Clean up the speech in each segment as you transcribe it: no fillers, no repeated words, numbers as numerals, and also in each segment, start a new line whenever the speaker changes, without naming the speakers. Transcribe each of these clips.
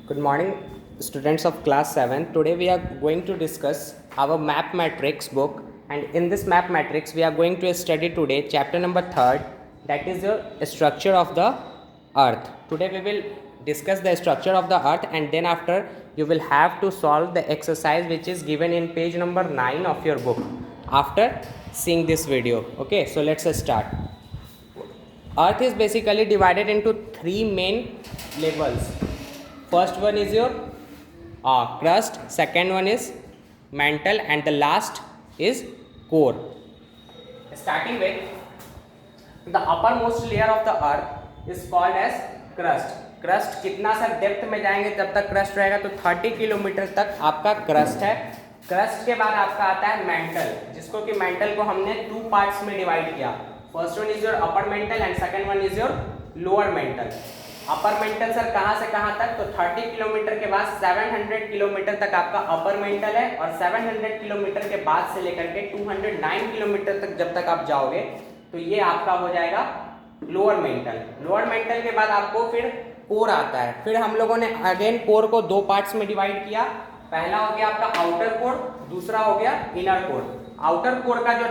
Good morning, students of class 7. Today we are going to discuss our map matrix book, and in this map matrix we are going to study today chapter number 3, that is the structure of the earth. Today we will discuss the structure of the earth, and then after you will have to solve the exercise which is given in page number 9 of your book after seeing this video. Okay, so let's start. Earth is basically divided into three main levels. First one is your crust, second one is mantle, and the last is core. Starting with the uppermost layer of the earth is called as crust. crust कितना sir depth में जाएंगे जब तक crust रहेगा तो 30 kilometre तक आपका crust है. crust के बाद आपका आता है mantle, जिसको कि mantle को हमने 2 पार्ट्स में डिवाइड किया. First one is your upper mantle and second one is your lower mental. Upper mantle sir कहाँ से कहाँ तक, तो 30 किलोमीटर के बाद 700 किलोमीटर तक आपका अपर मेंटल है, और 700 किलोमीटर के बाद से लेकर के 209 किलोमीटर तक जब तक आप जाओगे तो ये आपका हो जाएगा लोअर मेंटल. लोअर मेंटल के बाद आपको फिर कोर आता है. फिर हम लोगों ने अगेन कोर को 2 पार्ट्स में डिवाइड किया. पहला हो गया आपका आउटर कोर, दूसरा हो गया इनर कोर. आउटर कोर का जो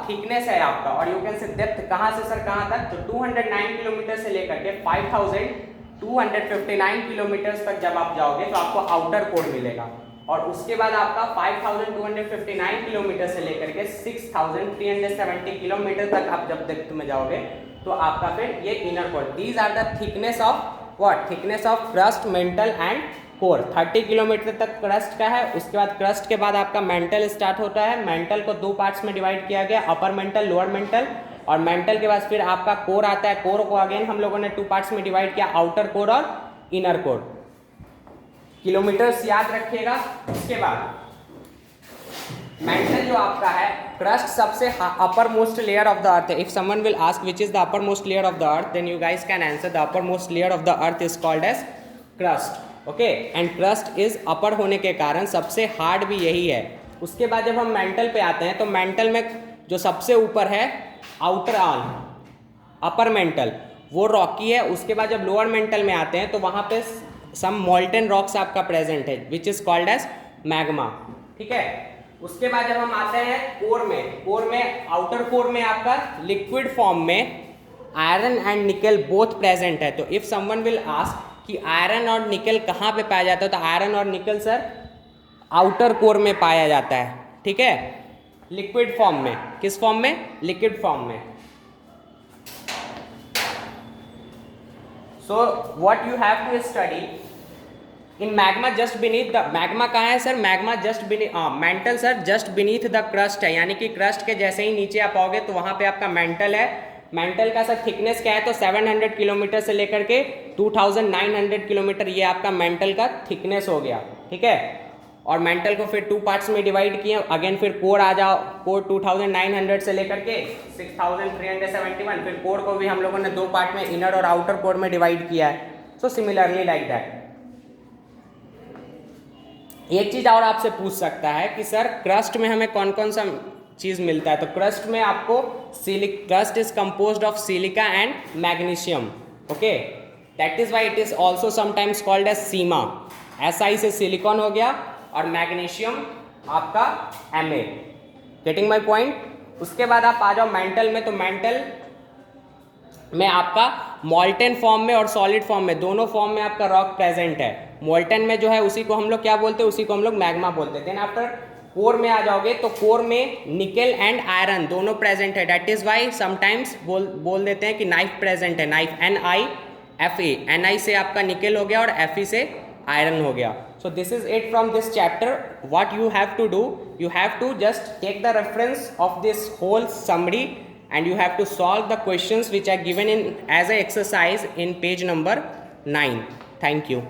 थिकनेस है आपका, और यू कैन से डेप्थ कहाँ से सर कहाँ तक, तो 209 किलोमीटर से लेकर के 5259 किलोमीटर तक जब आप जाओगे तो आपको आउटर कोर मिलेगा. और उसके बाद आपका 5259 किलोमीटर से लेकर के 6370 किलोमीटर तक आप जब डेप्थ में जाओगे तो आपका फिर ये inner core. These are the thickness of what, thickness of crust, mantle and core. 30 kilometre तक क्रस्ट का है. उसके बाद क्रस्ट के बाद आपका मेंटल स्टार्ट होता है. मेंटल को 2 पार्ट्स में डिवाइड किया गया, अपर मेंटल, लोअर मेंटल. और मेंटल के बाद फिर आपका कोर आता है. कोर को अगेन हम लोगों ने 2 पार्ट्स में डिवाइड किया, आउटर कोर और इनर कोर. किलोमीटर्स याद रखिएगा. उसके बाद मेंटल जो आपका है, क्रस्ट सबसे upper most layer of the earth है. If someone will ask which is the upper most layer of the earth, then you guys can answer the upper most layer of the earth is called as crust. Okay, and crust is upper होने के कारण सबसे hard भी यही है. उसके बाद जब हम मेंटल पे आते हैं तो मेंटल में जो सबसे ऊपर है आउटर अपर मेंटल, वो रॉकी है. उसके बाद जब लोअर मेंटल में आते हैं तो वहाँ पे सम मोल्टन रॉक्स आपका प्रेजेंट है which is called as magma. ठीक है. उसके बाद जब हम आते हैं कोर में, कोर में आउटर कोर में आपका लिक्विड फॉर्म में आयरन एंड निकल बोथ प्रेजेंट है. तो इफ समवन विल आस्क कि आयरन और निकल कहाँ पे पाया जाता है, तो आयरन और निकल सर आउटर कोर में पाया जाता है. ठीक है, लिक्विड फॉर्म में. किस फॉर्म में, लिक्विड फॉर्म में. So what you have to study in magma just beneath the, magma कहाँ है sir, magma just beneath, mantle sir just beneath the crust है. यानी कि क्रस्ट के जैसे ही नीचे आप आओगे तो वहाँ पे आपका मेंटल है. मेंटल का सर थिकनेस क्या है, तो 700 किलोमीटर से लेकर के 2900 किलोमीटर ये आपका मेंटल का थिकनेस हो गया. ठीक है. और मेंटल को फिर 2 पार्ट्स में डिवाइड किए. अगेन फिर कोर आ जाओ, कोर 2900 से लेकर के 6371. फिर कोर को भी हम लोगों ने 2 पार्ट में, इनर और आउटर कोर में डिवाइड किया है. So similarly like that. एक चीज और आपसे पूछ सकता है कि सर क्रस्ट में हमें कौन कौन सा चीज मिलता है, तो क्रस्ट में आपको crust is composed of silica and magnesium. Okay, that is why it is also sometimes called as sima. SI से सिलिकॉन हो गया और मैग्नीशियम आपका Ma. Getting my point. उसके बाद आप आ जाओ मेंटल में, तो मेंटल में आपका मोल्टन फॉर्म में और सॉलिड फॉर्म में, दोनों फॉर्म में आपका रॉक प्रेजेंट है. मोल्टन में जो है उसी को हम लोग क्या बोलते हैं, उसी को हम लोग मैग्मा बोलते हैं. देन आफ्टर कोर में आ जाओगे तो कोर में निकल एंड आयरन दोनों प्रेजेंट है. दैट इज वाई समटाइम्स बोल देते हैं कि नाइफ प्रेजेंट है. Knife NiFe. Ni से आपका निकल हो गया और Fe से आयरन हो गया. So this is it from this chapter. What you have to do, you have to just take the reference of this whole summary and you have to solve the questions which are given in as a exercise in page number 9. Thank you.